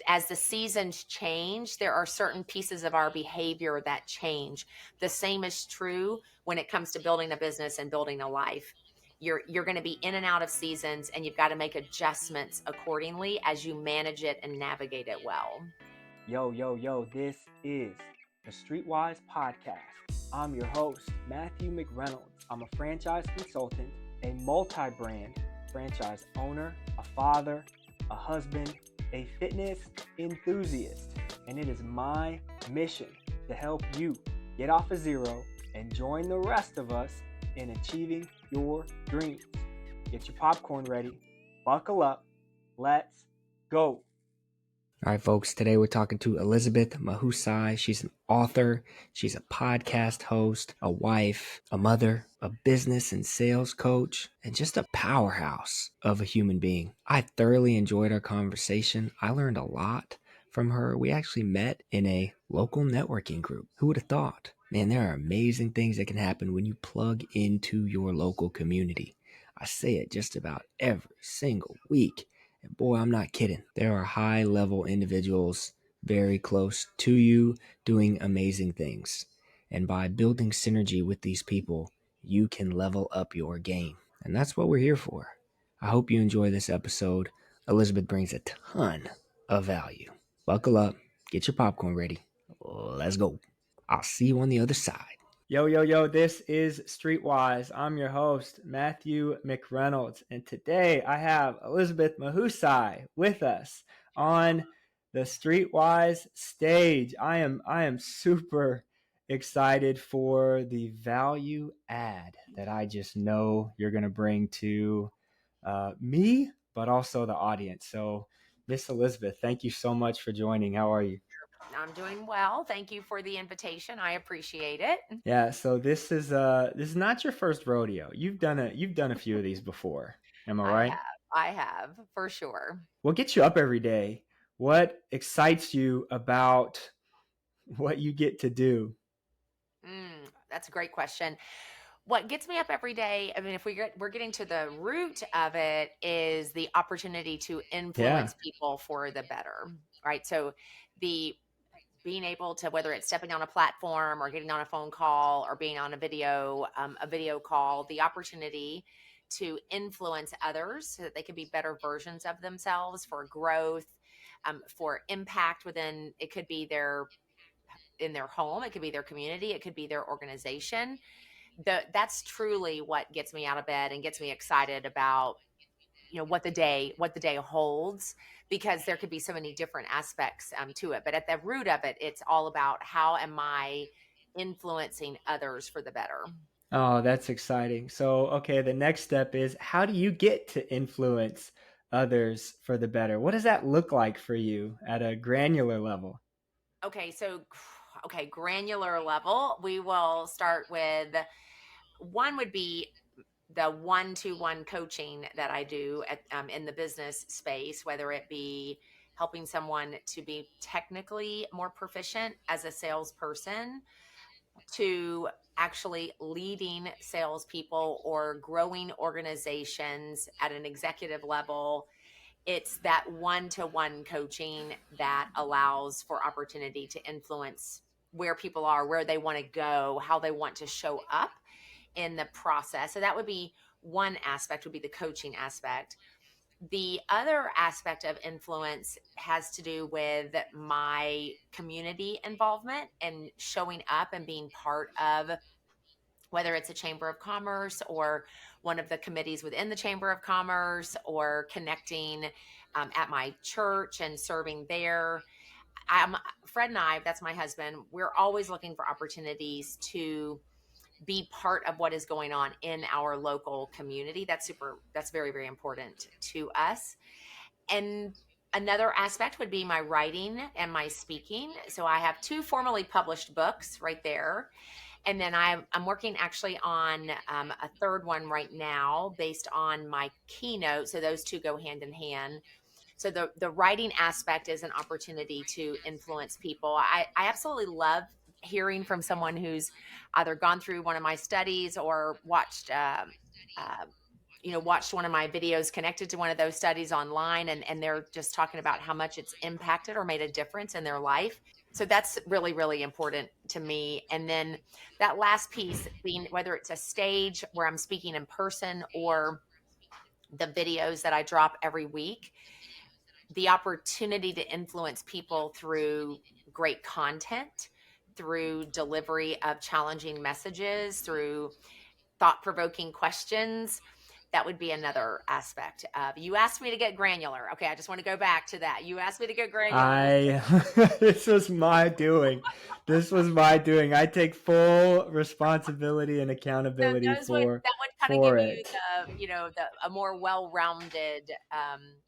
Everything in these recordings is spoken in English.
as the seasons change, there are certain pieces of our behavior that change. The same is true when it comes to building a business and building a life. You're going to be in and out of seasons, and you've got to make adjustments accordingly as you manage it and navigate it well. Yo, this is the Streetwise podcast. I'm your host, Matthew McReynolds. I'm a franchise consultant, a multi-brand franchise owner, a father, a husband, a fitness enthusiast, and it is my mission to help you get off of zero and join the rest of us in achieving your dreams. Get your popcorn ready, buckle up, let's go. All right, folks, today we're talking to Elizabeth Mahusay. She's an author, she's a podcast host, a wife, a mother, a business and sales coach, and just a powerhouse of a human being. I thoroughly enjoyed our conversation. I learned a lot from her. We actually met in a local networking group. Who would have thought? Man, there are amazing things that can happen when you plug into your local community. I say it just about every single week. And boy, I'm not kidding. There are high-level individuals very close to you doing amazing things. And by building synergy with these people, you can level up your game. And that's what we're here for. I hope you enjoy this episode. Elizabeth brings a ton of value. Buckle up, get your popcorn ready. Let's go. I'll see you on the other side. Yo, this is Streetwise. I'm your host, Matthew McReynolds, and today I have Elizabeth Mahusay with us on the Streetwise stage. I am super excited for the value add that I just know you're going to bring to me, but also the audience. So, Miss Elizabeth, thank you so much for joining. How are you? I'm doing well. Thank you for the invitation. I appreciate it. Yeah, so this is not your first rodeo. You've done a few of these before. Am I right? I have for sure. What gets you up every day? What excites you about what you get to do? That's a great question. What gets me up every day, I mean, if we're getting to the root of it, is the opportunity to Yeah. influence people for the better, right? So the being able to, whether it's stepping on a platform or getting on a phone call or being on a video call, the opportunity to influence others so that they can be better versions of themselves for growth, for impact within, it could be in their home, it could be their community, it could be their organization. That's truly what gets me out of bed and gets me excited about what the day holds, because there could be so many different aspects to it, but at the root of it, it's all about how am I influencing others for the better. Oh, that's exciting. So, okay, the next step is how do you get to influence others for the better? What does that look like for you at a granular level? Okay, granular level, we will start with one would be the one-to-one coaching that I do in the business space, whether it be helping someone to be technically more proficient as a salesperson, to actually leading salespeople or growing organizations at an executive level. It's that one-to-one coaching that allows for opportunity to influence where people are, where they want to go, how they want to show up in the process. So that would be one aspect, would be the coaching aspect. The other aspect of influence has to do with my community involvement and showing up and being part of, whether it's a chamber of commerce or one of the committees within the chamber of commerce, or connecting at my church and serving there. Fred and I, that's my husband, we're always looking for opportunities to be part of what is going on in our local community. That's very, very important to us. And another aspect would be my writing and my speaking. So I have 2 formally published books right there. And then I'm working actually on a third one right now based on my keynote. So those 2 go hand in hand. So the writing aspect is an opportunity to influence people. I absolutely love hearing from someone who's either gone through one of my studies or watched watched one of my videos connected to one of those studies online, and they're just talking about how much it's impacted or made a difference in their life. So that's really, really important to me. And then that last piece being whether it's a stage where I'm speaking in person or the videos that I drop every week, the opportunity to influence people through great content, through delivery of challenging messages, through thought provoking questions. That would be another aspect of you asked me to get granular. Okay, I just want to go back to that. You asked me to get granular. I this was my doing. This was my doing. I take full responsibility and So accountability that would kind of for give you it. the a more well-rounded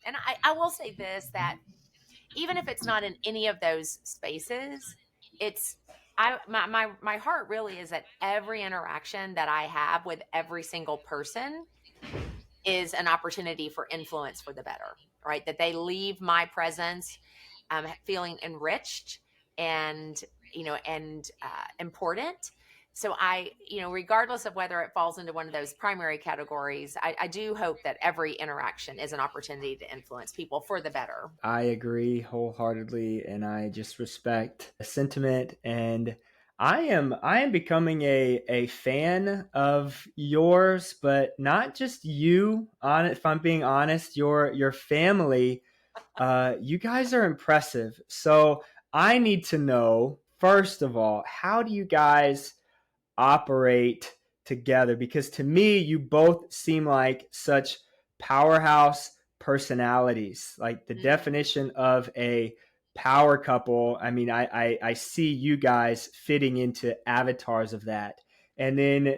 and I will say this, that even if it's not in any of those spaces, it's my heart really is that every interaction that I have with every single person is an opportunity for influence for the better, right? That they leave my presence feeling enriched and important. So regardless of whether it falls into one of those primary categories, I do hope that every interaction is an opportunity to influence people for the better. I agree wholeheartedly, and I just respect the sentiment. And I am becoming a fan of yours, but not just you. On if I'm being honest, your family, you guys are impressive. So I need to know, first of all, how do you guys operate together? Because to me, you both seem like such powerhouse personalities, like the Mm. definition of a power couple. I mean, I see you guys fitting into avatars of that. And then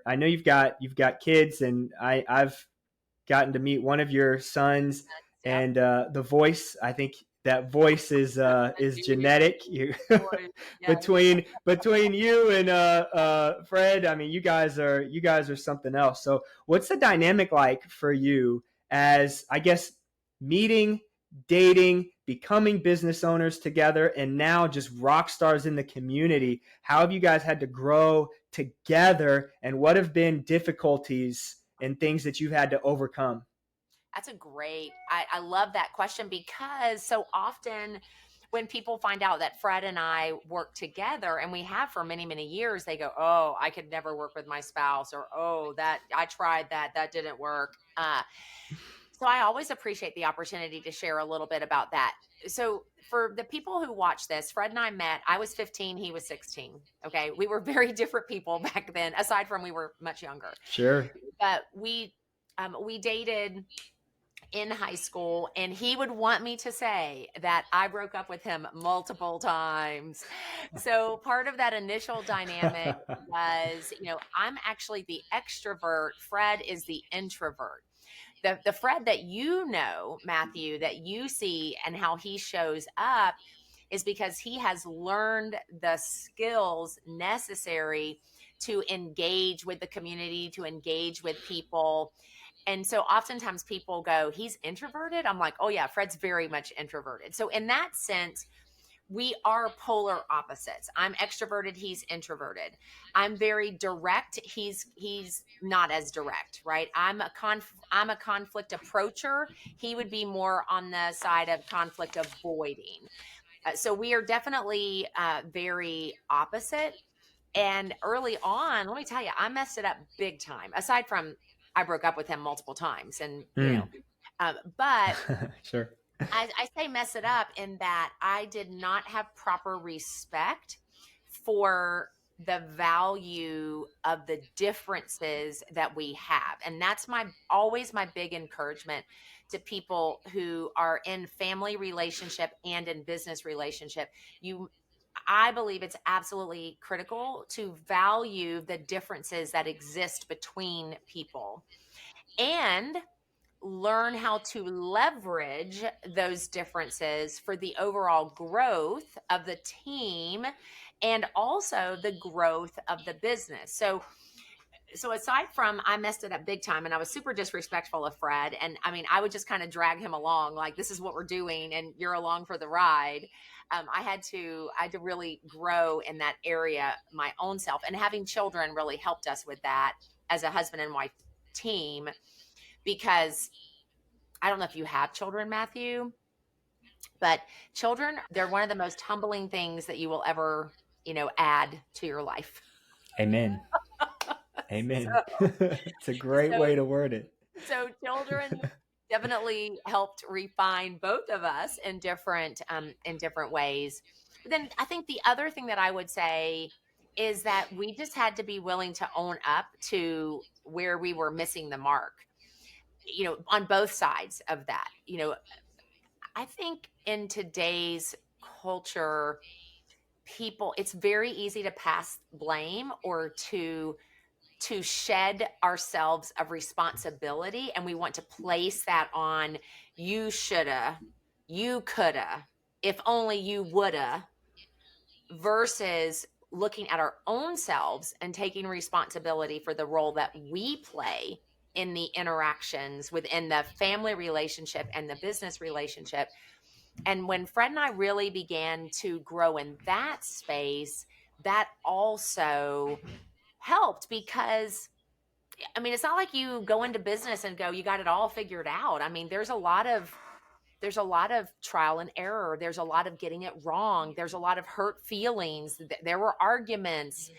I know you've got kids, and I've gotten to meet one of your sons, Yep. and the voice. I think that voice is Do hear genetic. voice. Yes. Between you and Fred, I mean, you guys are something else. So, what's the dynamic like for you as, I guess, meeting, dating, becoming business owners together, and now just rock stars in the community? How have you guys had to grow together, and what have been difficulties and things that you've had to overcome? That's a great, I love that question, because so often when people find out that Fred and I work together, and we have for many, many years, they go, "Oh, I could never work with my spouse," or, "Oh, that I tried that didn't work." So I always appreciate the opportunity to share a little bit about that. So for the people who watch this, Fred and I met, I was 15, he was 16. Okay. We were very different people back then, aside from we were much younger. Sure. But we dated in high school, and he would want me to say that I broke up with him multiple times. So part of that initial dynamic was, I'm actually the extrovert, Fred is the introvert. The Fred that Matthew, that you see and how he shows up is because he has learned the skills necessary to engage with the community, to engage with people. And so oftentimes people go, "He's introverted." I'm like, "Oh yeah, Fred's very much introverted." So in that sense, we are polar opposites. I'm extroverted, he's introverted. I'm very direct, he's not as direct, right? I'm a conflict approacher. He would be more on the side of conflict avoiding. So we are definitely very opposite. And early on, let me tell you, I messed it up big time. Aside from I broke up with him multiple times, and Mm. but Sure. I say mess it up in that I did not have proper respect for the value of the differences that we have. And that's always my big encouragement to people who are in family relationship and in business relationship. I believe it's absolutely critical to value the differences that exist between people, and learn how to leverage those differences for the overall growth of the team and also the growth of the business. So aside from I messed it up big time and I was super disrespectful of Fred, and I mean I would just kind of drag him along like, "This is what we're doing and you're along for the ride." I had to really grow in that area my own self, and having children really helped us with that as a husband and wife team. because I don't know if you have children, Matthew, but children, they're one of the most humbling things that you will ever, add to your life. Amen. So, Amen. It's a great so way to word it. So children definitely helped refine both of us in different ways. But then I think the other thing that I would say is that we just had to be willing to own up to where we were missing the mark, on both sides of that. I think in today's culture, people, it's very easy to pass blame or to shed ourselves of responsibility, and we want to place that on you shoulda, you coulda, if only you woulda, versus looking at our own selves and taking responsibility for the role that we play in the interactions within the family relationship and the business relationship. And when Fred and I really began to grow in that space, that also helped because it's not like you go into business and go, you got it all figured out. There's a lot of trial and error. There's a lot of getting it wrong. There's a lot of hurt feelings. There were arguments.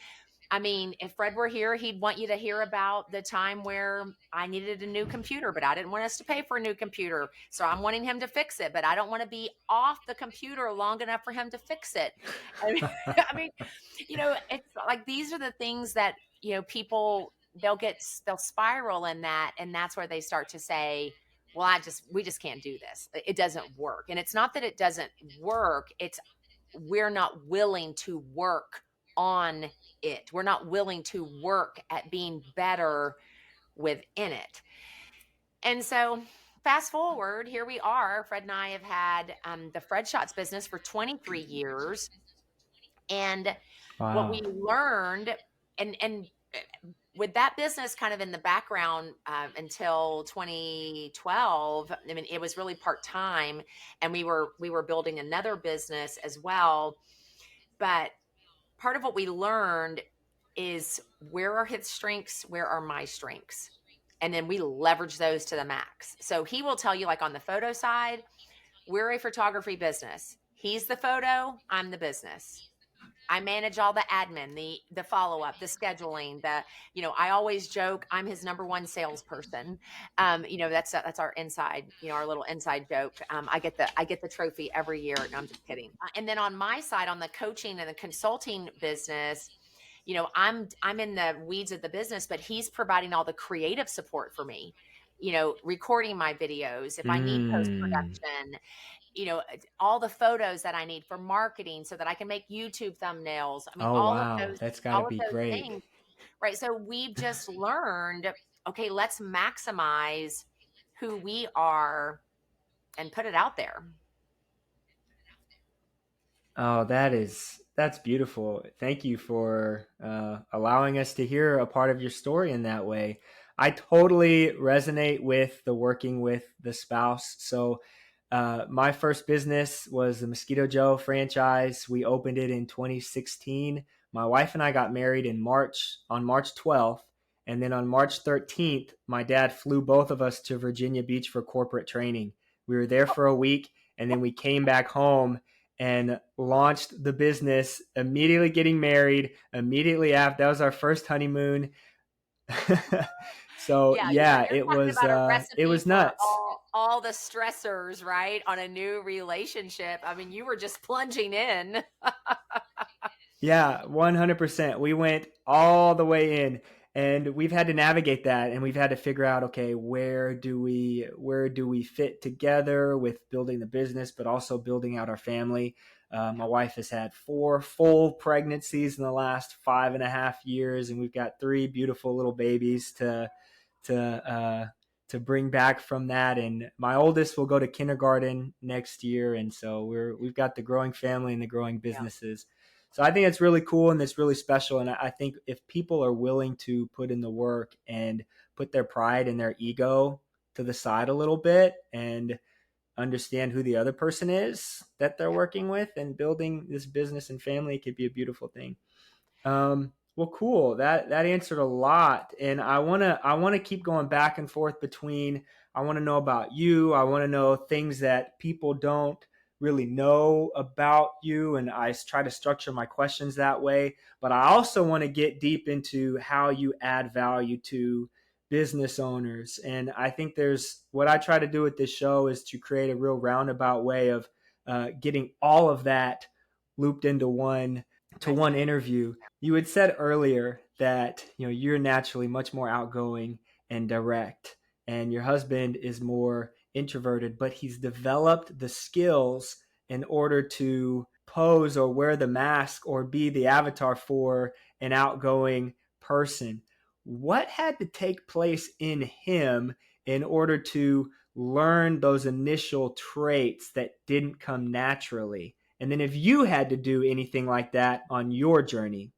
If Fred were here, he'd want you to hear about the time where I needed a new computer, but I didn't want us to pay for a new computer. So I'm wanting him to fix it, but I don't want to be off the computer long enough for him to fix it. I mean, I mean, it's like these are the things that, people they'll spiral in that, and that's where they start to say, well, we just can't do this. It doesn't work. And it's not that it doesn't work, it's we're not willing to work on it. We're not willing to work at being better within it. And so, fast forward, here we are. Fred and I have had the Fred Shots business for 23 years. And what Wow. we learned, and with that business kind of in the background until 2012, it was really part time, and we were building another business as well. But part of what we learned is where are his strengths, where are my strengths, and then we leverage those to the max. So he will tell you, like on the photo side, we're a photography business. He's the photo, I'm the business. I manage all the admin, the follow up, the scheduling, I always joke I'm his number one salesperson. That's our inside, our little inside joke. I get the trophy every year. No, I'm just kidding. And then on my side, on the coaching and the consulting business, I'm in the weeds of the business, but he's providing all the creative support for me. Recording my videos if I need post Mm. production, all the photos that I need for marketing so that I can make YouTube thumbnails. Oh, All of wow. those, That's got to all of be those great. things, right? So we've just learned, okay, let's maximize who we are and put it out there. Oh, that's beautiful. Thank you for allowing us to hear a part of your story in that way. I totally resonate with the working with the spouse. So, my first business was the Mosquito Joe franchise. We opened it in 2016. My wife and I got married on March 12th, and then on March 13th, my dad flew both of us to Virginia Beach for corporate training. We were there for a week, and then we came back home and launched the business, immediately getting married, immediately after. That was our first honeymoon. So Yeah, yeah, you're talking about a it recipe was for nuts. all the stressors, right? On a new relationship. You were just plunging in. Yeah, 100%. We went all the way in, and we've had to navigate that, and we've had to figure out, okay, where do we fit together with building the business, but also building out our family. My wife has had 4 full pregnancies in the last 5.5 years, and we've got 3 beautiful little babies to uh, to bring back from that. And my oldest will go to kindergarten next year, and so we've got the growing family and the growing Yeah. businesses. So I think it's really cool and it's really special. And I think if people are willing to put in the work and put their pride and their ego to the side a little bit and understand who the other person is that they're Yeah. working with and building this business and family, it could be a beautiful thing. Well, cool. That answered a lot, and I wanna keep going back and forth between. I want to know about you. I want to know things that people don't really know about you, and I try to structure my questions that way. But I also want to get deep into how you add value to business owners, and I think there's what I try to do with this show is to create a real roundabout way of getting all of that looped into one Excellent. interview. You had said earlier that you're naturally much more outgoing and direct, and your husband is more introverted, but he's developed the skills in order to pose or wear the mask or be the avatar for an outgoing person. What had to take place in him in order to learn those initial traits that didn't come naturally? And then if you had to do anything like that on your journey.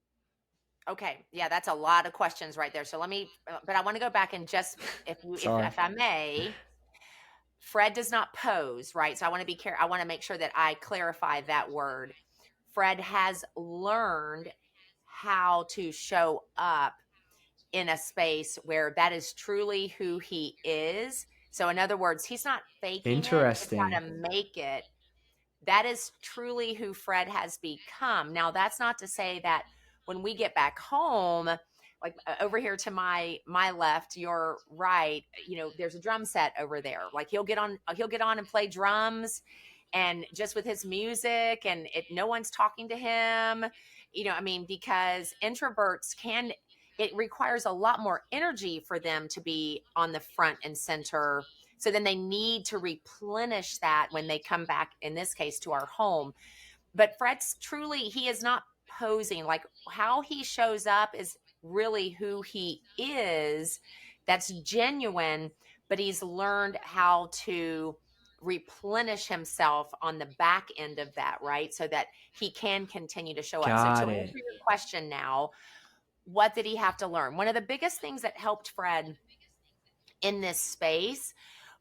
Okay, yeah, that's a lot of questions right there. So let me, but I want to go back and just, Sorry. if I may, Fred does not pose, right? So I want to be careful. I want to make sure that I clarify that word. Fred has learned how to show up in a space where that is truly who he is. So in other words, he's not faking it to try Interesting. to make it. That is truly who Fred has become. Now, that's not to say that when we get back home, like over here to my left, your right, there's a drum set over there. Like he'll get on and play drums, and just with his music, and no one's talking to him. I mean, because introverts can, it requires a lot more energy for them to be on the front and center, so then they need to replenish that when they come back, in this case, to our home. But Fred's truly, he is not posing. Like how he shows up is really who he is. That's genuine, but he's learned how to replenish himself on the back end of that, right? So that he can continue to show up. So to Got answer it. your question now, what did he have to learn? One of the biggest things that helped Fred in this space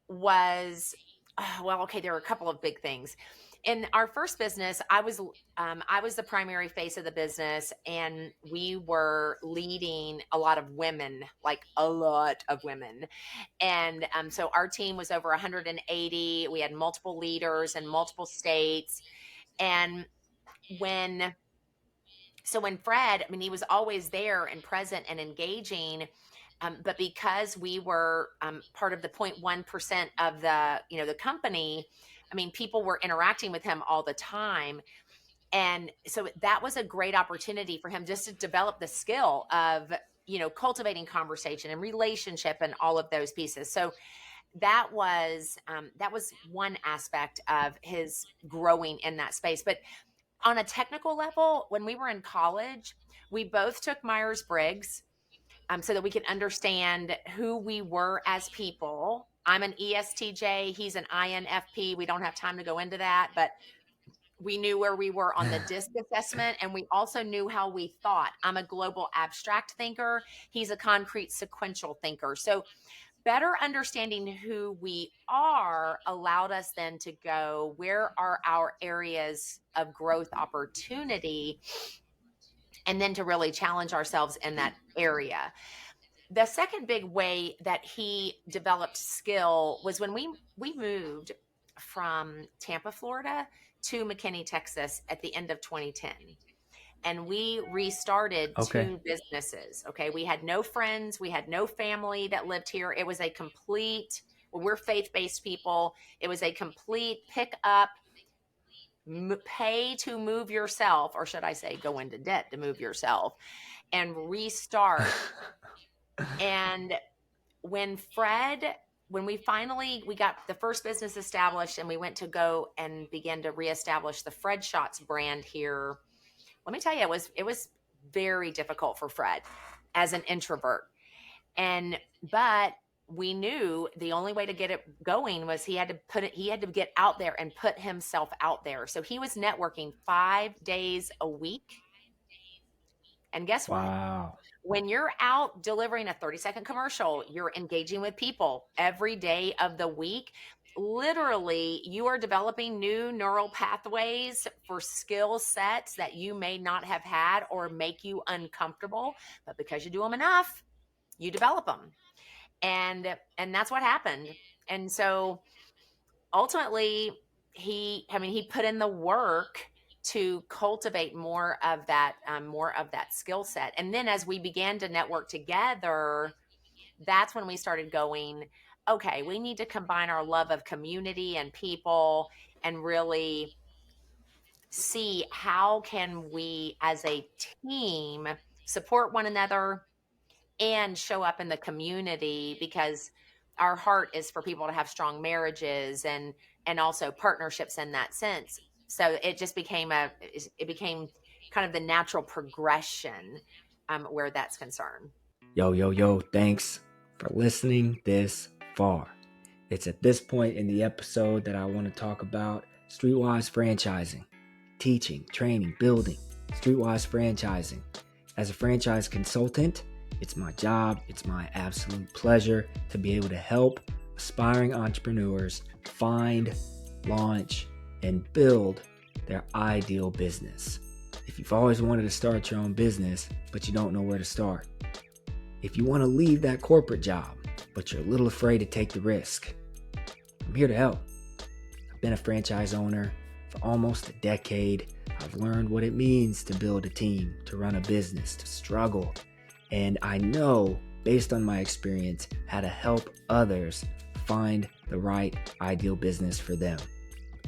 was, well, okay, there were a couple of big things. In our first business, I was the primary face of the business, and we were leading a lot of women, like a lot of women. And so our team was over 180. We had multiple leaders in multiple states. And when when Fred, I mean, he was always there and present and engaging, but because we were part of the 0.1% of the company, I mean, people were interacting with him all the time. And so that was a great opportunity for him just to develop the skill of, cultivating conversation and relationship and all of those pieces. So that was one aspect of his growing in that space. But on a technical level, when we were in college, we both took Myers-Briggs, so that we could understand who we were as people. I'm an ESTJ, he's an INFP. We don't have time to go into that, but we knew where we were on the DISC assessment, and we also knew how we thought. I'm a global abstract thinker, he's a concrete sequential thinker. So better understanding who we are allowed us then to go, where are our areas of growth opportunity, and then to really challenge ourselves in that area. The second big way that he developed skill was when we moved from Tampa, Florida to McKinney, Texas at the end of 2010. And we restarted Okay. two businesses. Okay. We had no friends, we had no family that lived here. It was a complete, well, we're faith based people. It was a complete pick up, pay to move yourself, or should I say, go into debt to move yourself and restart. And when we got the first business established and we went to go and begin to reestablish the Fred Shots brand here, let me tell you, it was very difficult for Fred as an introvert. But we knew the only way to get it going was he had to get out there and put himself out there. So he was networking 5 days a week. And guess what? Wow. When you're out delivering a 30-second commercial, you're engaging with people every day of the week. literally you are developing new neural pathways for skill sets that you may not have had or make you uncomfortable, but because you do them enough, you develop them. And that's what happened. And so ultimately he put in the work to cultivate more of that skill set. And then as we began to network together, that's when we started going, okay, we need to combine our love of community and people and really see how can we as a team support one another and show up in the community, because our heart is for people to have strong marriages and also partnerships in that sense. So it just became it became kind of the natural progression where that's concerned. Yo, thanks for listening this far. It's at this point in the episode that I want to talk about Streetwise franchising, teaching, training, building, Streetwise franchising. As a franchise consultant, it's my job, it's my absolute pleasure to be able to help aspiring entrepreneurs find, launch, and build their ideal business. If you've always wanted to start your own business, but you don't know where to start, if you want to leave that corporate job, but you're a little afraid to take the risk, I'm here to help. I've been a franchise owner for almost a decade. I've learned what it means to build a team, to run a business, to struggle. And I know, based on my experience, how to help others find the right ideal business for them.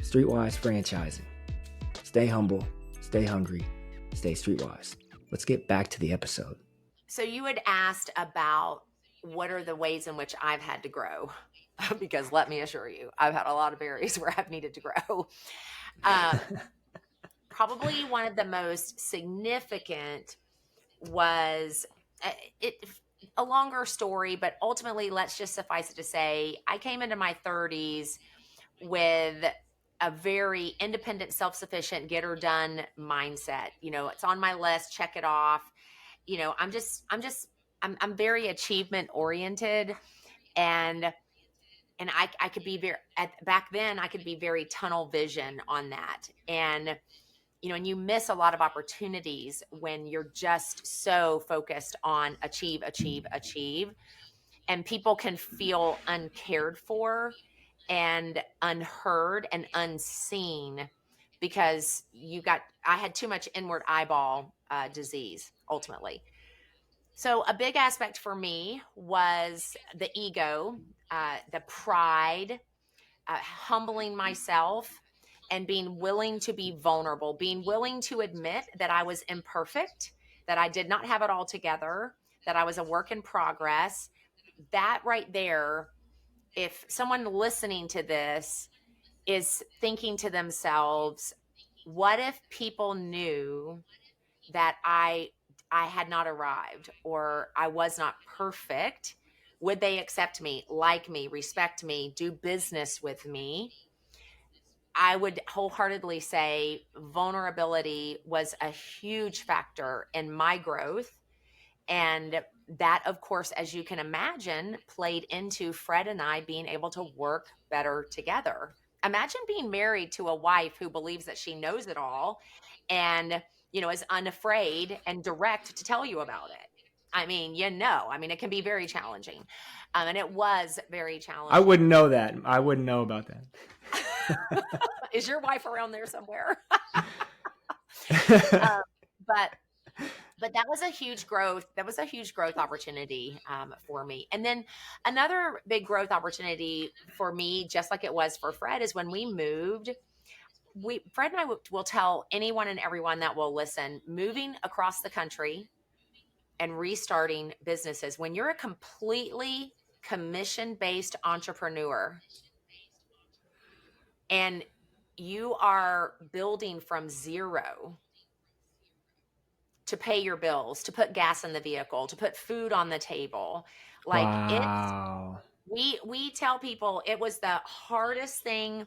Streetwise franchising. Stay humble, stay hungry, stay streetwise. Let's get back to the episode. So you had asked about what are the ways in which I've had to grow, because let me assure you, I've had a lot of areas where I've needed to grow. Probably one of the most significant was it a longer story, but ultimately let's just suffice it to say I came into my 30s with a very independent, self-sufficient, get her done mindset. It's on my list, check it off. I'm very achievement oriented, and I could be back then I could be very tunnel vision on that. And you miss a lot of opportunities when you're just so focused on achieve, achieve, achieve. And people can feel uncared for and unheard and unseen because I had too much inward eyeball disease ultimately. So a big aspect for me was the ego, the pride, humbling myself, and being willing to be vulnerable, being willing to admit that I was imperfect, that I did not have it all together, that I was a work in progress. That right there, if someone listening to this is thinking to themselves, what if people knew that I had not arrived or I was not perfect? Would they accept me, like me, respect me, do business with me? I would wholeheartedly say vulnerability was a huge factor in my growth. And that, of course, as you can imagine, played into Fred and I being able to work better together. Imagine being married to a wife who believes that she knows it all and, is unafraid and direct to tell you about it. It can be very challenging. And it was very challenging. I wouldn't know that. I wouldn't know about that. Is your wife around there somewhere? But that was a huge growth. That was a huge growth opportunity for me. And then another big growth opportunity for me, just like it was for Fred, is when we moved. Fred and I will tell anyone and everyone that will listen, moving across the country and restarting businesses, when you're a completely commission-based entrepreneur and you are building from zero to pay your bills, to put gas in the vehicle, to put food on the table. Wow. We tell people it was the hardest thing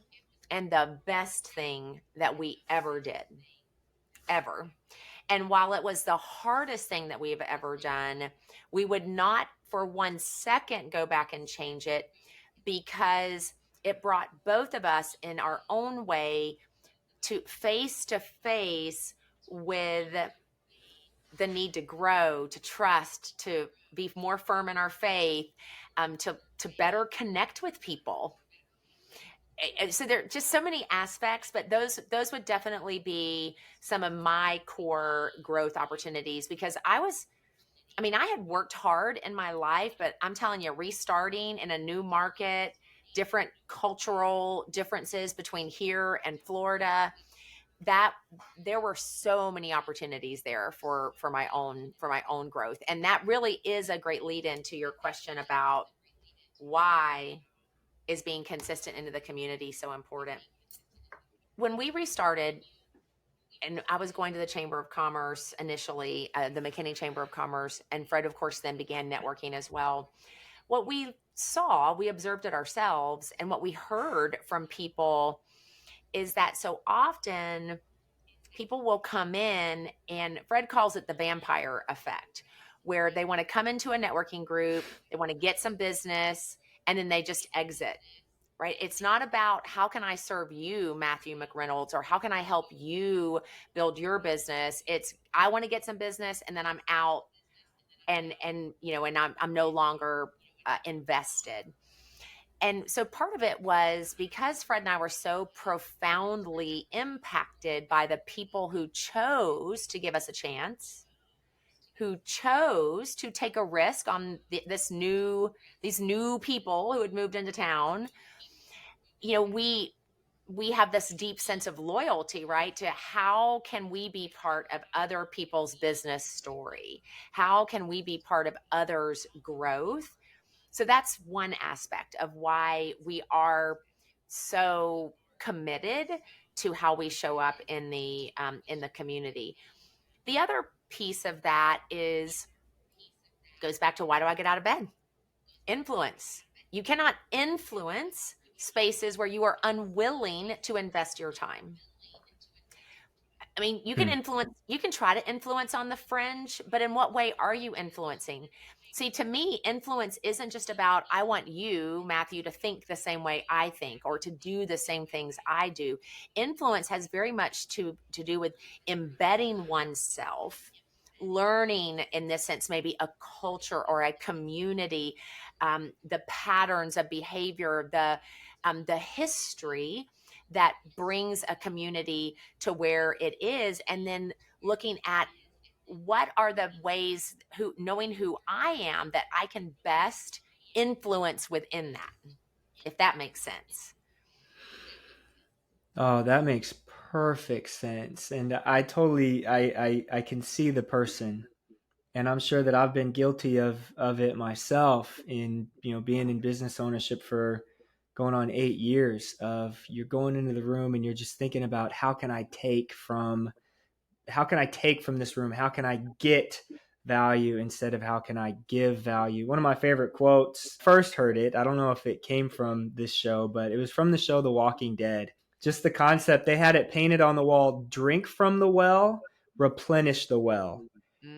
and the best thing that we ever did, ever. And while it was the hardest thing that we've ever done, we would not for 1 second go back and change it, because it brought both of us in our own way to face with the need to grow, to trust, to be more firm in our faith, to better connect with people. So there are just so many aspects, but those would definitely be some of my core growth opportunities, because I had worked hard in my life, but I'm telling you, restarting in a new market, different cultural differences between here and Florida, that there were so many opportunities there for my own growth. And that really is a great lead into your question about why is being consistent into the community so important. When we restarted, and I was going to the Chamber of Commerce initially, the McKinney Chamber of Commerce, and Fred, of course, then began networking as well. What we observed it ourselves, and what we heard from people is that so often people will come in, and Fred calls it the vampire effect, where they want to come into a networking group, they want to get some business, and then they just exit. Right? It's not about how can I serve you, Matthew McReynolds, or how can I help you build your business. It's I want to get some business, and then I'm out, and I'm no longer invested. And so part of it was because Fred and I were so profoundly impacted by the people who chose to give us a chance, who chose to take a risk on these new people who had moved into town. We have this deep sense of loyalty, right? To how can we be part of other people's business story? How can we be part of others' growth? So that's one aspect of why we are so committed to how we show up in the community. The other piece of that goes back to, why do I get out of bed? Influence. You cannot influence spaces where you are unwilling to invest your time. You can you can try to influence on the fringe, but in what way are you influencing? See, to me, influence isn't just about, I want you, Matthew, to think the same way I think or to do the same things I do. Influence has very much to do with embedding oneself, learning, in this sense, maybe a culture or a community, the patterns of behavior, the history that brings a community to where it is, and then looking at what are the ways, knowing who I am, that I can best influence within that, if that makes sense. Oh, that makes perfect sense. And I can see the person. And I'm sure that I've been guilty of it myself in, being in business ownership for going on 8 years. Of you're going into the room and you're just thinking about how can I take from this room? How can I get value instead of how can I give value? One of my favorite quotes, first heard it, I don't know if it came from this show, but it was from the show The Walking Dead. Just the concept, they had it painted on the wall: drink from the well, replenish the well.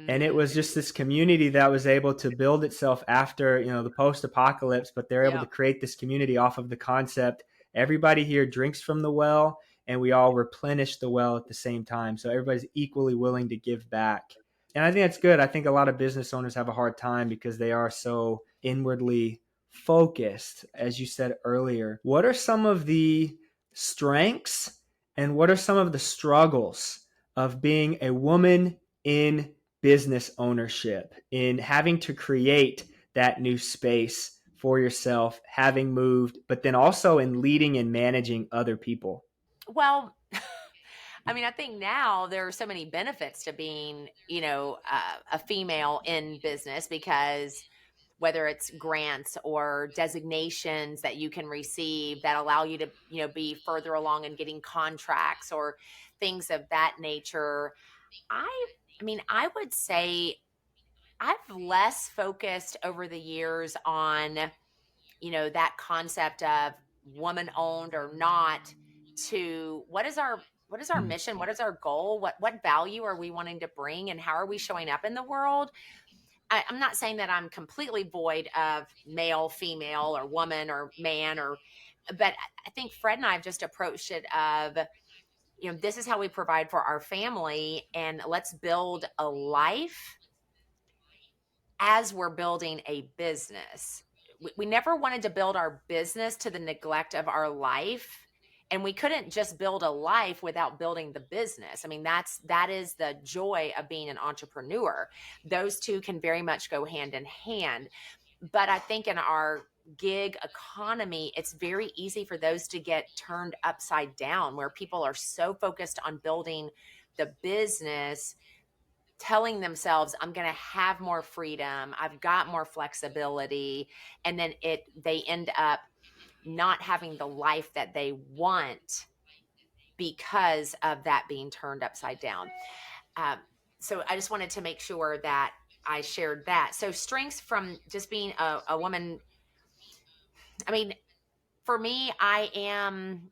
And it was just this community that was able to build itself after, the post-apocalypse, but they're able to Yeah. create this community off of the concept: everybody here drinks from the well, and we all replenish the well at the same time. So everybody's equally willing to give back. And I think that's good. I think a lot of business owners have a hard time because they are so inwardly focused, as you said earlier. What are some of the strengths and what are some of the struggles of being a woman in business ownership, in having to create that new space for yourself, having moved, but then also in leading and managing other people? Well, I think now there are so many benefits to being, a female in business, because whether it's grants or designations that you can receive that allow you to, be further along in getting contracts or things of that nature. I, I would say I've less focused over the years on, that concept of woman owned or not, to what is our mission? What is our goal? What value are we wanting to bring, and how are we showing up in the world? I'm not saying that I'm completely void of male, female, or woman, or man, or but I think Fred and I have just approached it of, this is how we provide for our family, and let's build a life as we're building a business. We never wanted to build our business to the neglect of our life. And we couldn't just build a life without building the business. I mean, that is the joy of being an entrepreneur. Those two can very much go hand in hand. But I think in our gig economy, it's very easy for those to get turned upside down, where people are so focused on building the business, telling themselves, I'm going to have more freedom, I've got more flexibility, and then they end up not having the life that they want because of that being turned upside down. um, so I just wanted to make sure that I shared that. So strengths from just being a woman, I mean, for me, I am,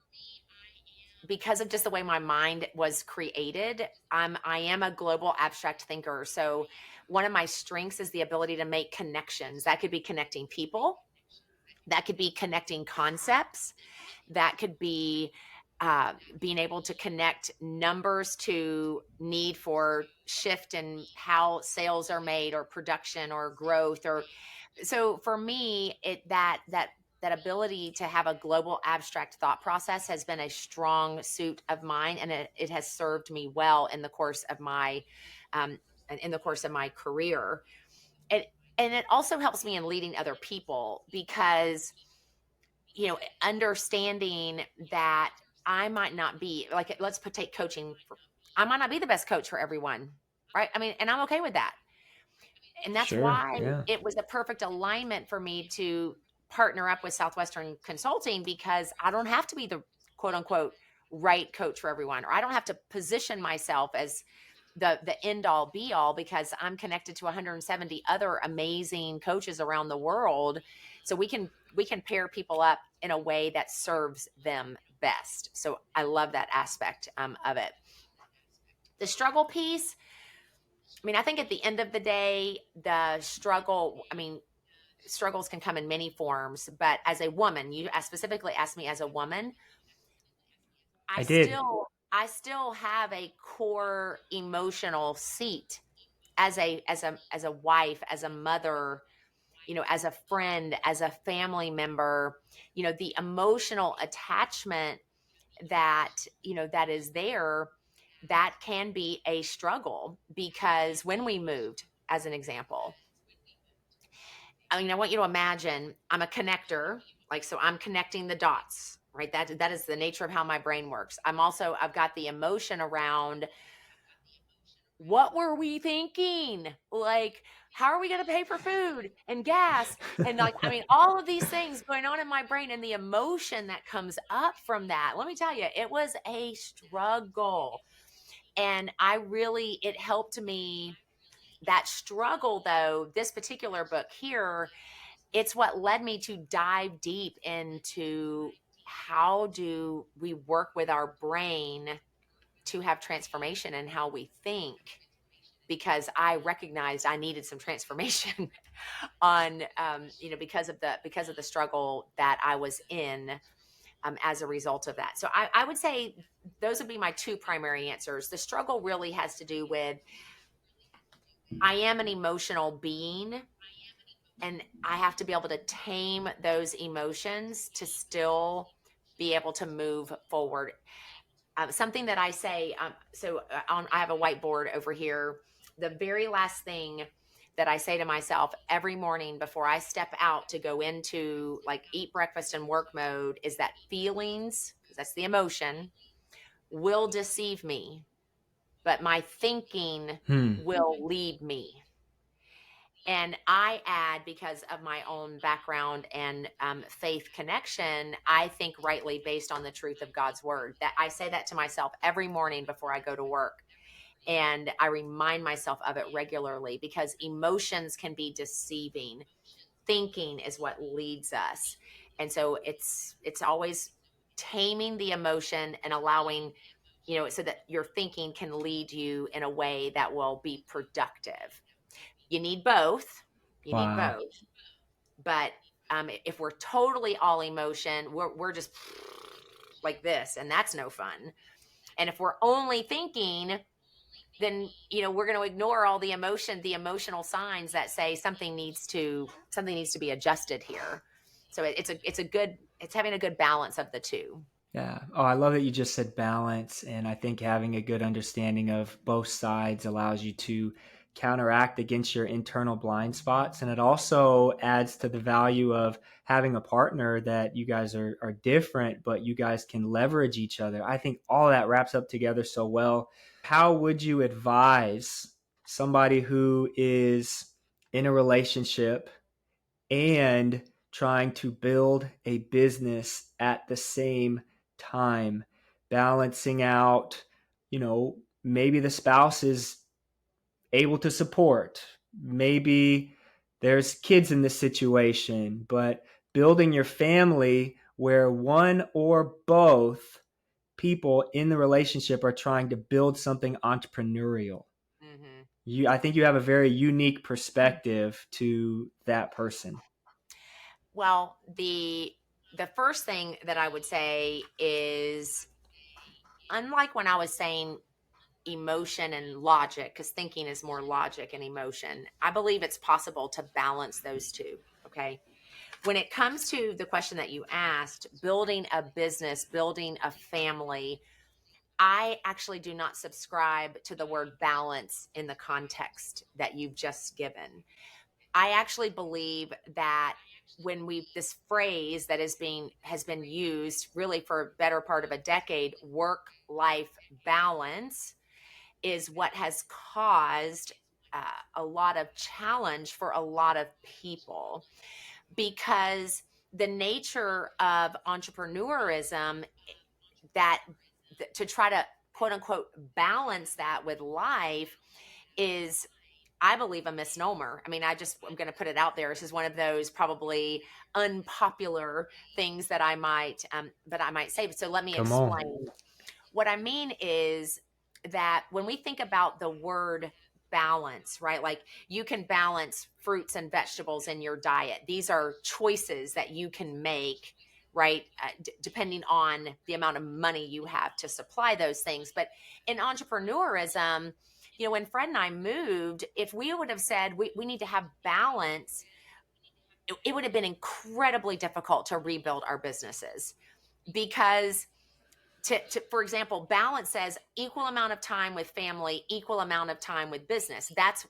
because of just the way my mind was created, I am a global abstract thinker. So one of my strengths is the ability to make connections. That could be connecting people, that could be connecting concepts, that could be being able to connect numbers to need for shift in how sales are made, or production, or growth. Or so for me, that ability to have a global abstract thought process has been a strong suit of mine, and it has served me well in the course of my um, career. And and it also helps me in leading other people, because understanding that I might not be, like, take coaching. I might not be the best coach for everyone, right? I mean, and I'm okay with that. And that's Sure. why Yeah. it was a perfect alignment for me to partner up with Southwestern Consulting, because I don't have to be the quote unquote right coach for everyone, or I don't have to position myself as the end all be all, because I'm connected to 170 other amazing coaches around the world. So we can pair people up in a way that serves them best. So I love that aspect of it. The struggle piece, I mean, I think at the end of the day, the struggle, I mean, struggles can come in many forms, but as a woman, you specifically asked me as a woman, I I did. still I still have a core emotional seat as a wife, as a mother, as a friend, as a family member. The emotional attachment that that is there, that can be a struggle, because when we moved, as an example, I mean, I want you to imagine I'm a connector, like, so I'm connecting the dots, right? That is the nature of how my brain works. I've got the emotion around, what were we thinking? Like, how are we going to pay for food and gas? And, like, I mean, all of these things going on in my brain, and the emotion that comes up from that. Let me tell you, it was a struggle. And it helped me. That struggle, though, this particular book here, it's what led me to dive deep into how do we work with our brain to have transformation in how we think, because I recognized I needed some transformation on because of the struggle that I was in, as a result of that. So I would say those would be my two primary answers. The struggle really has to do with, I am an emotional being, and I have to be able to tame those emotions to still be able to move forward. Something that I say, I have a whiteboard over here. The very last thing that I say to myself every morning before I step out to go into, like, eat breakfast and work mode, is that feelings, because that's the emotion, will deceive me, but my thinking Hmm. will lead me. And I add, because of my own background and faith connection, I think rightly based on the truth of God's word. That I say that to myself every morning before I go to work. And I remind myself of it regularly, because emotions can be deceiving. Thinking is what leads us. And so it's always taming the emotion and allowing, so that your thinking can lead you in a way that will be productive. You need both. You need Wow. both. But If we're totally all emotion, we're just like this, and that's no fun. And if we're only thinking, then we're going to ignore all the emotional signs that say something needs to be adjusted here. So it's having a good balance of the two. Yeah. Oh, I love that you just said balance. And I think having a good understanding of both sides allows you to counteract against your internal blind spots. And it also adds to the value of having a partner that you guys are different, but you guys can leverage each other. I think all that wraps up together so well. How would you advise somebody who is in a relationship and trying to build a business at the same time, balancing out, maybe the spouse is able to support, maybe there's kids in this situation, but building your family where one or both people in the relationship are trying to build something entrepreneurial. Mm-hmm. I think you have a very unique perspective to that person. Well, the first thing that I would say is, unlike when I was saying emotion and logic, because thinking is more logic and emotion, I believe it's possible to balance those two. Okay. When it comes to the question that you asked, building a business, building a family, I actually do not subscribe to the word balance in the context that you've just given. I actually believe that this phrase that has been used really for a better part of a decade, work life balance, is what has caused a lot of challenge for a lot of people, because the nature of entrepreneurism, that to try to quote unquote balance that with life, is, I believe, a misnomer. I mean, I'm going to put it out there. This is one of those probably unpopular things that I might say. So let me Come on. explain. What I mean is that when we think about the word balance, right? Like, you can balance fruits and vegetables in your diet. These are choices that you can make, right? Depending on the amount of money you have to supply those things. But in entrepreneurism, when Fred and I moved, if we would have said we need to have balance, it would have been incredibly difficult to rebuild our businesses, because for example, balance says equal amount of time with family, equal amount of time with business. That's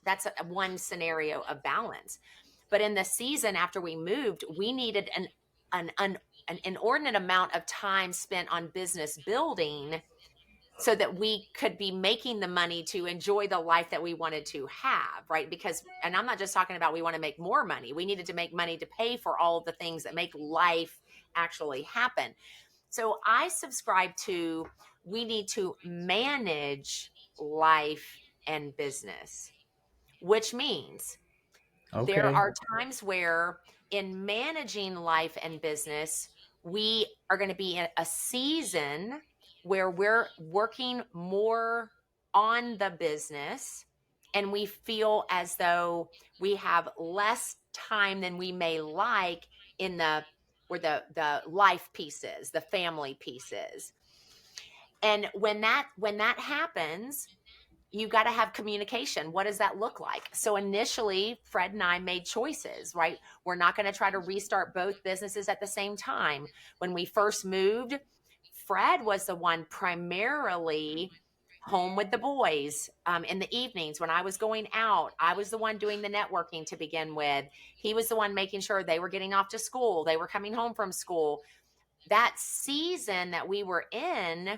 one scenario of balance. But in the season after we moved, we needed an inordinate amount of time spent on business building, so that we could be making the money to enjoy the life that we wanted to have, right? Because, and I'm not just talking about we want to make more money. We needed to make money to pay for all of the things that make life actually happen. So I subscribe to, we need to manage life and business, which means there Okay. are times where, in managing life and business, we are going to be in a season where we're working more on the business, and we feel as though we have less time than we may like in the life pieces, the family pieces. And when that happens, you got to have communication. What does that look like? So initially, Fred and I made choices, right? We're not going to try to restart both businesses at the same time. When we first moved, Fred was the one primarily home with the boys in the evenings. When I was going out, I was the one doing the networking to begin with. He was the one making sure they were getting off to school, they were coming home from school. That season that we were in,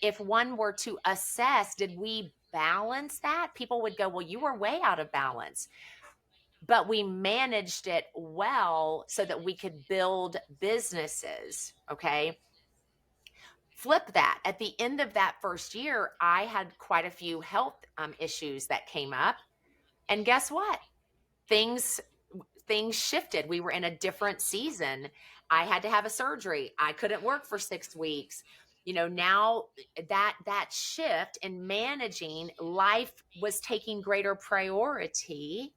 if one were to assess, did we balance that? People would go, well, you were way out of balance. But we managed it well so that we could build businesses. Okay. Flip that. At the end of that first year, I had quite a few health issues that came up. And guess what? Things shifted. We were in a different season. I had to have a surgery. I couldn't work for 6 weeks. Now that shift in managing life was taking greater priority,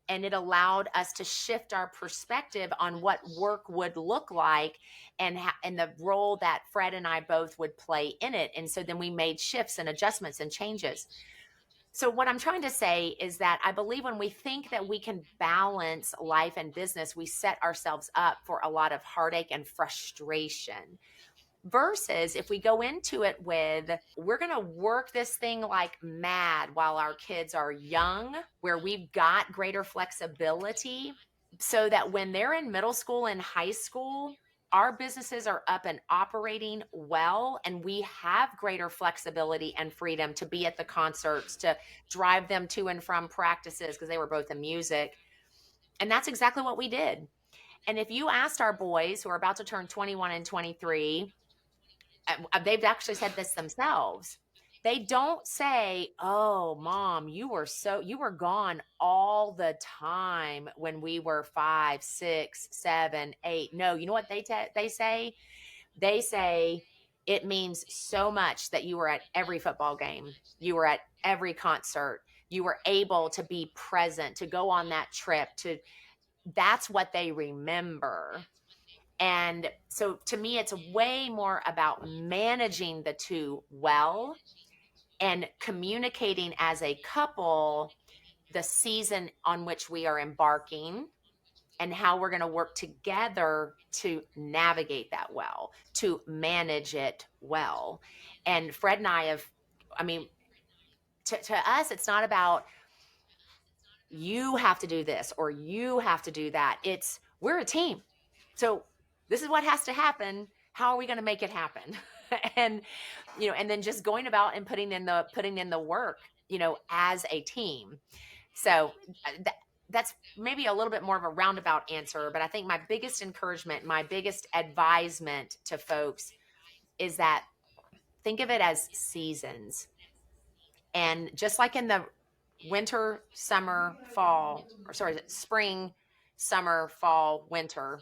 And it allowed us to shift our perspective on what work would look like, and the role that Fred and I both would play in it. And so then we made shifts and adjustments and changes. So what I'm trying to say is that I believe when we think that we can balance life and business, we set ourselves up for a lot of heartache and frustration. Versus if we go into it with, we're going to work this thing like mad while our kids are young, where we've got greater flexibility, so that when they're in middle school and high school, our businesses are up and operating well, and we have greater flexibility and freedom to be at the concerts, to drive them to and from practices, because they were both in music. And that's exactly what we did. And if you asked our boys who are about to turn 21 and 23, they've actually said this themselves. They don't say, "Oh, mom, you were gone all the time when we were 5, 6, 7, 8." No, you know what they say? They say, "It means so much that you were at every football game, you were at every concert, you were able to be present, to go on that trip." To That's what they remember. And so to me, it's way more about managing the two well, and communicating as a couple the season on which we are embarking, and how we're going to work together to navigate that well, to manage it well. And Fred and I have, I mean, to us, it's not about you have to do this or you have to do that. It's, we're a team. So this is what has to happen. How are we going to make it happen? And, and then just going about and putting in the work, as a team. So that's maybe a little bit more of a roundabout answer, but I think my biggest encouragement, my biggest advisement to folks is that think of it as seasons. And just like in the winter, summer, fall, or sorry, spring, summer, fall, winter,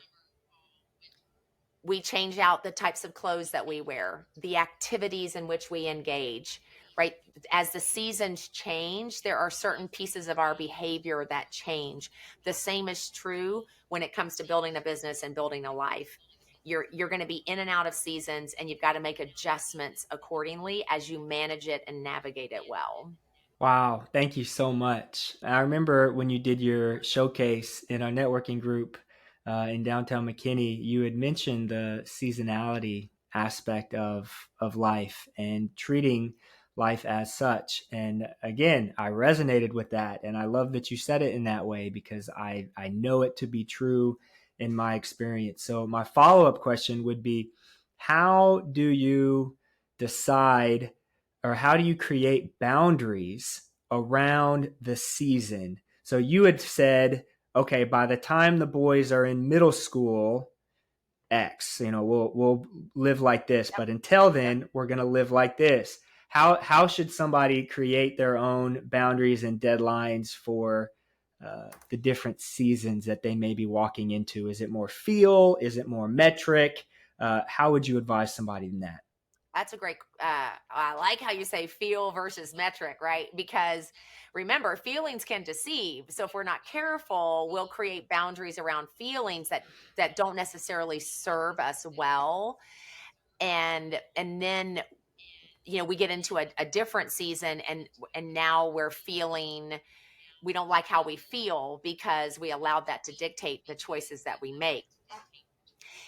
we change out the types of clothes that we wear, the activities in which we engage, right? As the seasons change, there are certain pieces of our behavior that change. The same is true when it comes to building a business and building a life. You're going to be in and out of seasons, and you've got to make adjustments accordingly as you manage it and navigate it well. Wow, thank you so much. I remember when you did your showcase in our networking group in downtown McKinney, you had mentioned the seasonality aspect of life and treating life as such. And again, I resonated with that, and I love that you said it in that way because I know it to be true in my experience. So my follow-up question would be, how do you decide, or how do you create boundaries around the season? So you had said, okay, by the time the boys are in middle school, X, we'll live like this, Yep. but until Yep. then, we're going to live like this. How should somebody create their own boundaries and deadlines for the different seasons that they may be walking into? Is it more feel? Is it more metric? How would you advise somebody in that? That's a great, I like how you say feel versus metric, right? Because remember, feelings can deceive. So if we're not careful, we'll create boundaries around feelings that don't necessarily serve us well. And then, we get into a different season, and now we're feeling, we don't like how we feel because we allowed that to dictate the choices that we make.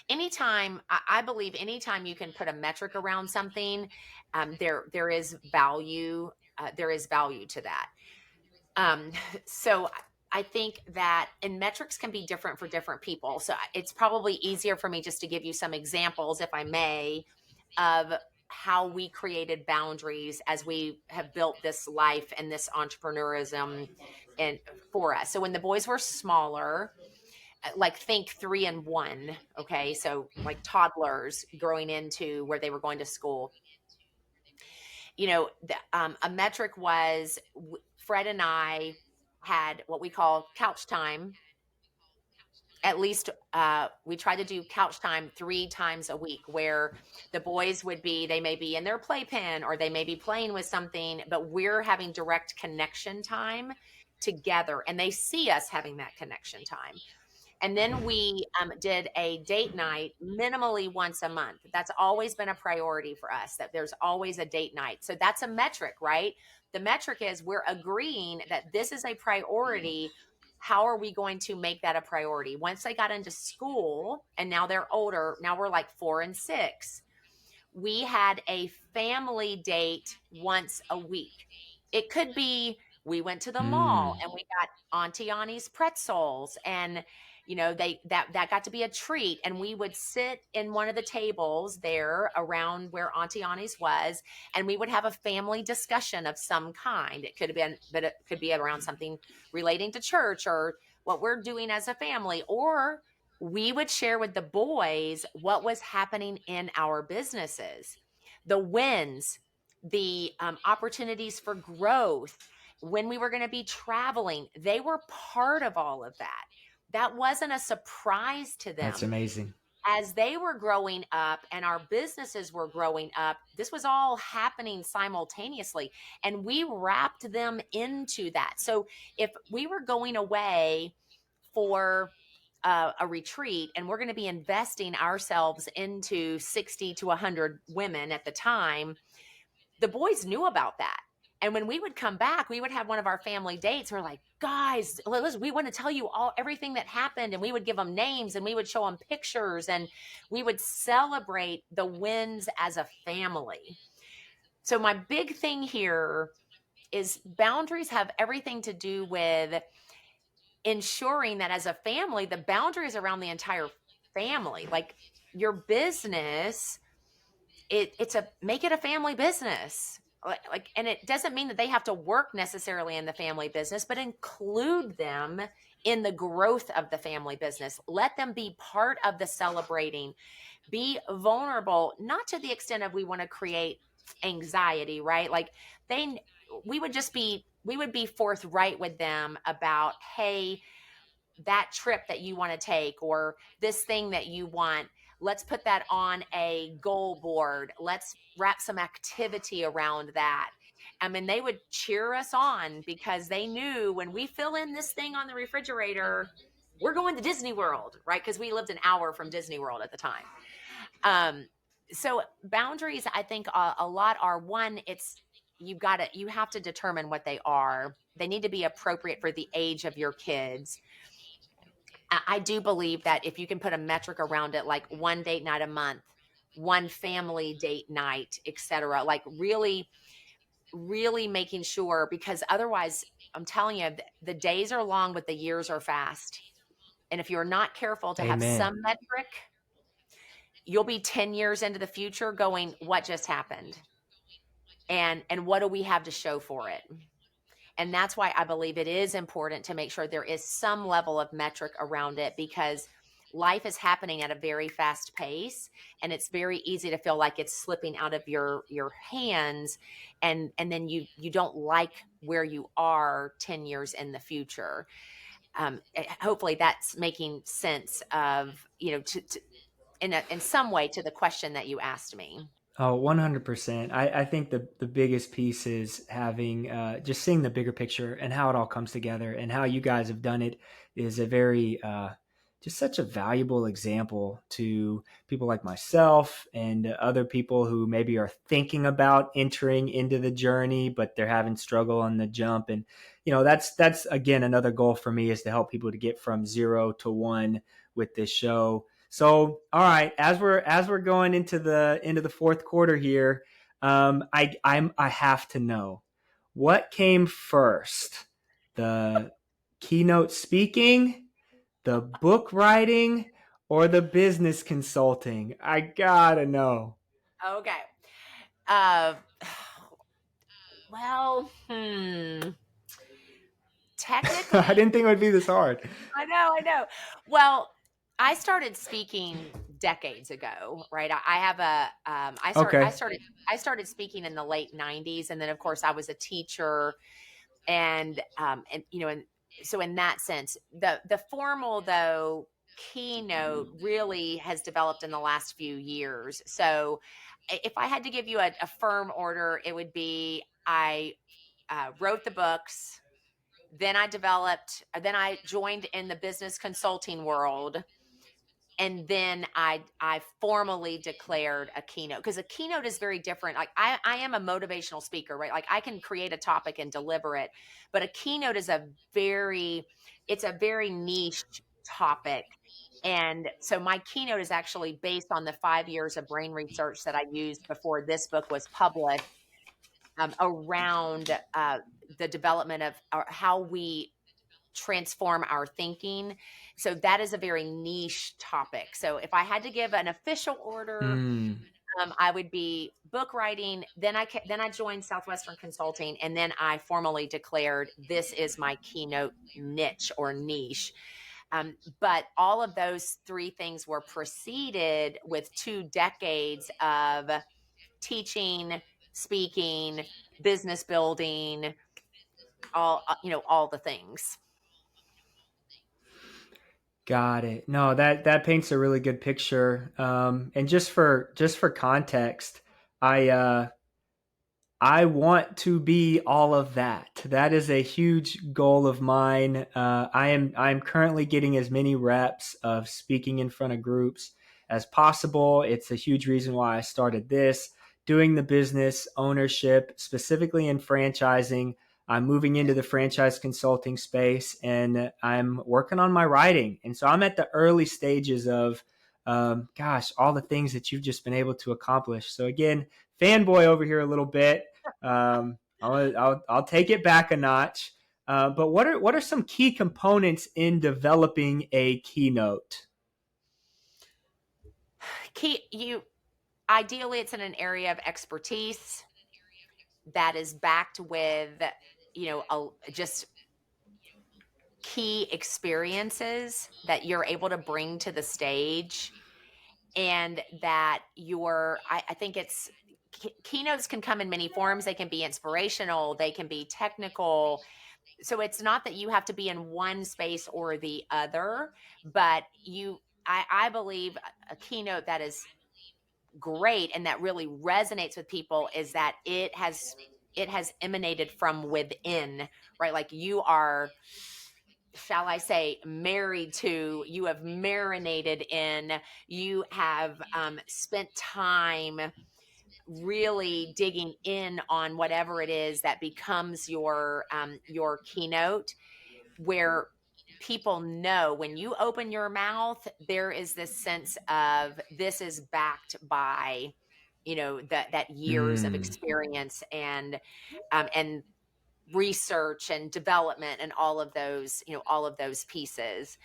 Anytime, I believe anytime you can put a metric around something, there is value. There is value to that. Um, so I think that, and metrics can be different for different people. So it's probably easier for me just to give you some examples, if I may, of how we created boundaries as we have built this life and this entrepreneurism and for us. So when the boys were smaller, like think 3 and 1, okay, so like toddlers growing into where they were going to school, a metric was, Fred and I had what we call couch time. At least we try to do couch time 3 times a week, where the boys they may be in their playpen or they may be playing with something, but we're having direct connection time together, and they see us having that connection time. And then we did a date night minimally once a month. That's always been a priority for us, that there's always a date night. So that's a metric, right? The metric is we're agreeing that this is a priority. How are we going to make that a priority? Once they got into school and now they're older, now we're like 4 and 6. We had a family date once a week. It could be we went to the mall Mm. and we got Auntie Annie's pretzels, and they that got to be a treat, and we would sit in one of the tables there around where Auntie Annie's was, and we would have a family discussion of some kind. It could have been, but it could be around something relating to church or what we're doing as a family, or we would share with the boys what was happening in our businesses, the wins, the opportunities for growth, when we were going to be traveling. They were part of all of that. That wasn't a surprise to That's them. amazing. As they were growing up and our businesses were growing up, this was all happening simultaneously, and we wrapped them into that. So if we were going away for a retreat and we're going to be investing ourselves into 60 to 100 women at the time, the boys knew about that. And when we would come back, we would have one of our family dates. We're like, guys, listen, we want to tell you everything that happened. And we would give them names and we would show them pictures and we would celebrate the wins as a family. So my big thing here is boundaries have everything to do with ensuring that as a family, the boundaries around the entire family, like your business, it's a make it a family business. Like, and it doesn't mean that they have to work necessarily in the family business, but include them in the growth of the family business. Let them be part of the celebrating. Be vulnerable, not to the extent of we want to create anxiety, right? Like they we would be forthright with them about, hey, that trip that you want to take or this thing that you want, let's put that on a goal board. Let's wrap some activity around that. I mean, they would cheer us on because they knew when we fill in this thing on the refrigerator, we're going to Disney World, right? Because we lived an hour from Disney World at the time. um so boundaries, I think a lot are, one, it's you have to determine what they are. They need to be appropriate for the age of your kids. I do believe that if you can put a metric around it, like one date night a month, one family date night, etc., like really, really making sure, because otherwise, I'm telling you, the days are long, but the years are fast. And if you're not careful to have Amen. some metric, you'll be 10 years into the future going, what just happened? And what do we have to show for it? And that's why I believe it is important to make sure there is some level of metric around it, because life is happening at a very fast pace and it's very easy to feel like it's slipping out of your hands, and then you don't like where you are 10 years in the future. Hopefully that's making sense of, in some way, to the question that you asked me. Oh, 100%. I think the biggest piece is having just seeing the bigger picture and how it all comes together, and how you guys have done it is a very just such a valuable example to people like myself and other people who maybe are thinking about entering into the journey, but they're having struggle on the jump. And that's again another goal for me, is to help people to get from 0 to 1 with this show. So, all right, as we're going into the fourth quarter here, I have to know, what came first, the keynote speaking, the book writing, or the business consulting? I gotta know. Okay. uh well, I technically, didn't think it would be this hard. I know. Well, I started speaking decades ago, right? I have a Okay. I started speaking in the late 90s, and then of course I was a teacher, and and so in that sense, the formal, though, keynote really has developed in the last few years. So if I had to give you a firm order, it would be I wrote the books, then I joined in the business consulting world. And then I formally declared a keynote, because a keynote is very different. Like I am a motivational speaker, right? Like I can create a topic and deliver it, but a keynote is it's a very niche topic. And so my keynote is actually based on the 5 years of brain research that I used before this book was published, around the development of how we transform our thinking. So that is a very niche topic. So if I had to give an official order, Mm. I would be book writing. Then I joined Southwestern Consulting, and then I formally declared this is my keynote niche or niche. But all of those three things were preceded with 2 decades of teaching, speaking, business building, all the things. Got it. No, that paints a really good picture. And just for context, I I want to be all of that. That is a huge goal of mine. I'm currently getting as many reps of speaking in front of groups as possible. It's a huge reason why I started this, doing the business ownership, specifically in franchising. I'm moving into the franchise consulting space, and I'm working on my writing. And so I'm at the early stages of, all the things that you've just been able to accomplish. So again, fanboy over here a little bit. I'll take it back a notch. But what are some key components in developing a keynote? Ideally, it's in an area of expertise that is backed with, just key experiences that you're able to bring to the stage, and that I think keynotes can come in many forms. They can be inspirational, they can be technical. So it's not that you have to be in one space or the other, but I believe a keynote that is great and that really resonates with people is that it has emanated from within, right? Like you are, shall I say, you have marinated in, you have spent time really digging in on whatever it is that becomes your keynote, where people know when you open your mouth, there is this sense of this is backed by, that years of Mm. experience and research and development and all of those pieces.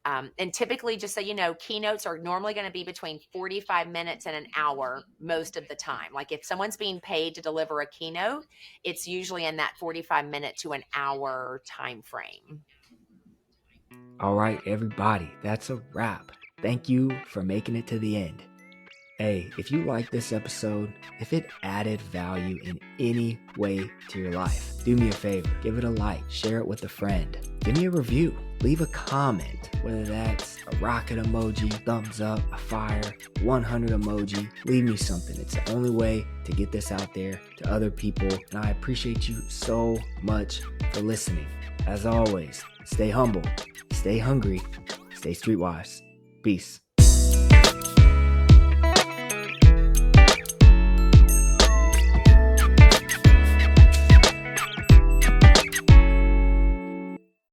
And typically, just so you know, keynotes are normally going to be between 45 minutes and an hour most of the time. Like if someone's being paid to deliver a keynote, it's usually in that 45-minute to an hour time frame. All right, everybody, that's a wrap. Thank you for making it to the end. Hey, if you like this episode, if it added value in any way to your life, do me a favor, give it a like, share it with a friend, give me a review, leave a comment, whether that's a rocket emoji, thumbs up, a fire, 100 emoji, leave me something. It's the only way to get this out there to other people, and I appreciate you so much for listening. As always, stay humble, stay hungry, stay streetwise. Peace.